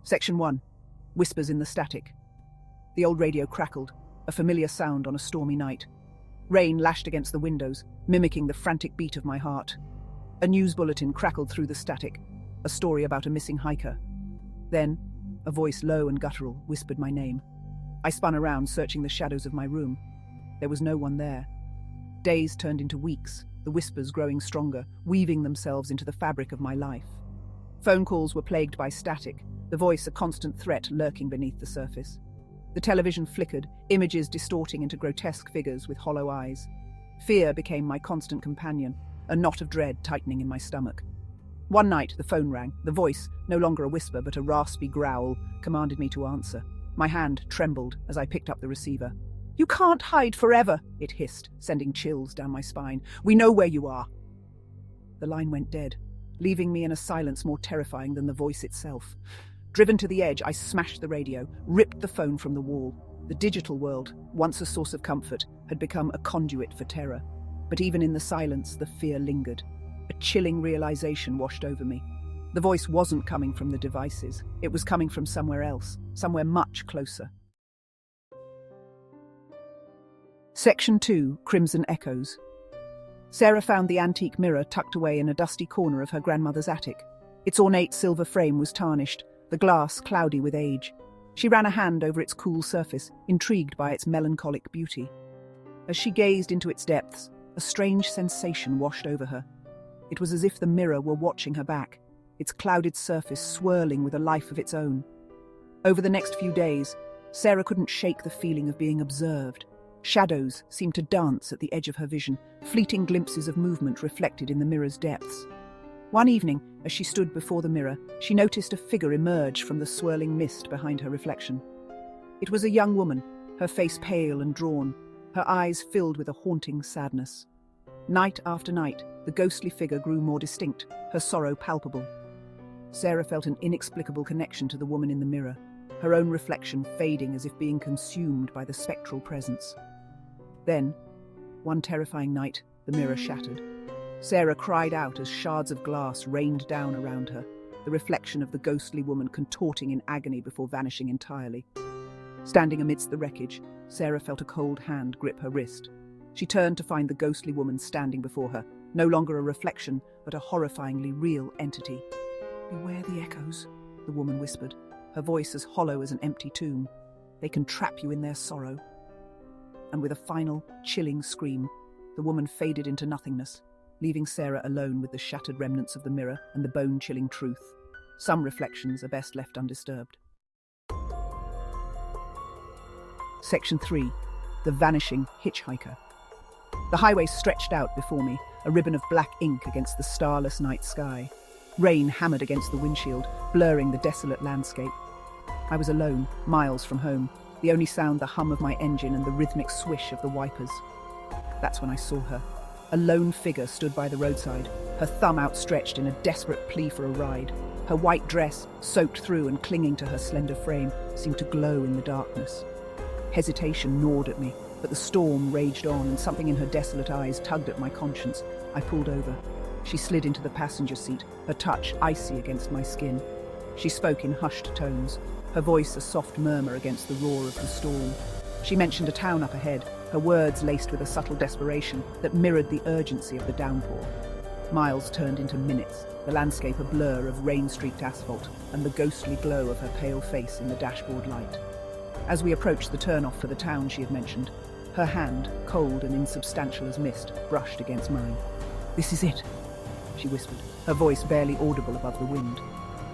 Section 1. Whispers in the static. The old radio crackled, a familiar sound on a stormy night. Rain lashed against the windows, mimicking the frantic beat of my heart. A news bulletin crackled through the static, a story about a missing hiker. Then, a voice low and guttural whispered my name. I spun around, searching the shadows of my room. There was no one there. Days turned into weeks, the whispers growing stronger, weaving themselves into the fabric of my life. Phone calls were plagued by static, the voice a constant threat lurking beneath the surface. The television flickered, images distorting into grotesque figures with hollow eyes. Fear became my constant companion, a knot of dread tightening in my stomach. One night, the phone rang. The voice, no longer a whisper but a raspy growl, commanded me to answer. My hand trembled as I picked up the receiver. "You can't hide forever," it hissed, sending chills down my spine. "We know where you are." The line went dead, leaving me in a silence more terrifying than the voice itself. Driven to the edge, I smashed the radio, ripped the phone from the wall. The digital world, once a source of comfort, had become a conduit for terror. But even in the silence, the fear lingered. A chilling realization washed over me. The voice wasn't coming from the devices. It was coming from somewhere else, somewhere much closer. Section 2. Crimson Echoes. Sarah found the antique mirror tucked away in a dusty corner of her grandmother's attic. Its ornate silver frame was tarnished, the glass cloudy with age. She ran a hand over its cool surface, intrigued by its melancholic beauty. As she gazed into its depths, a strange sensation washed over her. It was as if the mirror were watching her back, its clouded surface swirling with a life of its own. Over the next few days, Sarah couldn't shake the feeling of being observed. Shadows seemed to dance at the edge of her vision, fleeting glimpses of movement reflected in the mirror's depths. One evening, as she stood before the mirror, she noticed a figure emerge from the swirling mist behind her reflection. It was a young woman, her face pale and drawn, her eyes filled with a haunting sadness. Night after night, the ghostly figure grew more distinct, her sorrow palpable. Sarah felt an inexplicable connection to the woman in the mirror, her own reflection fading as if being consumed by the spectral presence. Then, one terrifying night, the mirror shattered. Sarah cried out as shards of glass rained down around her, the reflection of the ghostly woman contorting in agony before vanishing entirely. Standing amidst the wreckage, Sarah felt a cold hand grip her wrist. She turned to find the ghostly woman standing before her, no longer a reflection, but a horrifyingly real entity. "Beware the echoes," the woman whispered, her voice as hollow as an empty tomb. "They can trap you in their sorrow." And with a final, chilling scream, the woman faded into nothingness, leaving Sarah alone with the shattered remnants of the mirror and the bone-chilling truth. Some reflections are best left undisturbed. Section 3. The Vanishing Hitchhiker. The highway stretched out before me, a ribbon of black ink against the starless night sky. Rain hammered against the windshield, blurring the desolate landscape. I was alone, miles from home, the only sound the hum of my engine and the rhythmic swish of the wipers. That's when I saw her. A lone figure stood by the roadside, her thumb outstretched in a desperate plea for a ride. Her white dress, soaked through and clinging to her slender frame, seemed to glow in the darkness. Hesitation gnawed at me, but the storm raged on and something in her desolate eyes tugged at my conscience. I pulled over. She slid into the passenger seat, her touch icy against my skin. She spoke in hushed tones, her voice a soft murmur against the roar of the storm. She mentioned a town up ahead, her words laced with a subtle desperation that mirrored the urgency of the downpour. Miles turned into minutes, the landscape a blur of rain-streaked asphalt and the ghostly glow of her pale face in the dashboard light. As we approached the turnoff for the town she had mentioned, her hand, cold and insubstantial as mist, brushed against mine. "This is it," she whispered, her voice barely audible above the wind.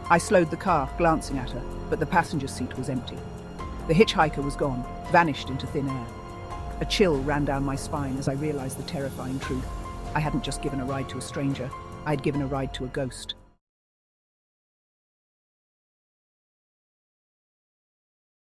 I slowed the car, glancing at her, but the passenger seat was empty. The hitchhiker was gone, vanished into thin air. A chill ran down my spine as I realized the terrifying truth. I hadn't just given a ride to a stranger, I had given a ride to a ghost.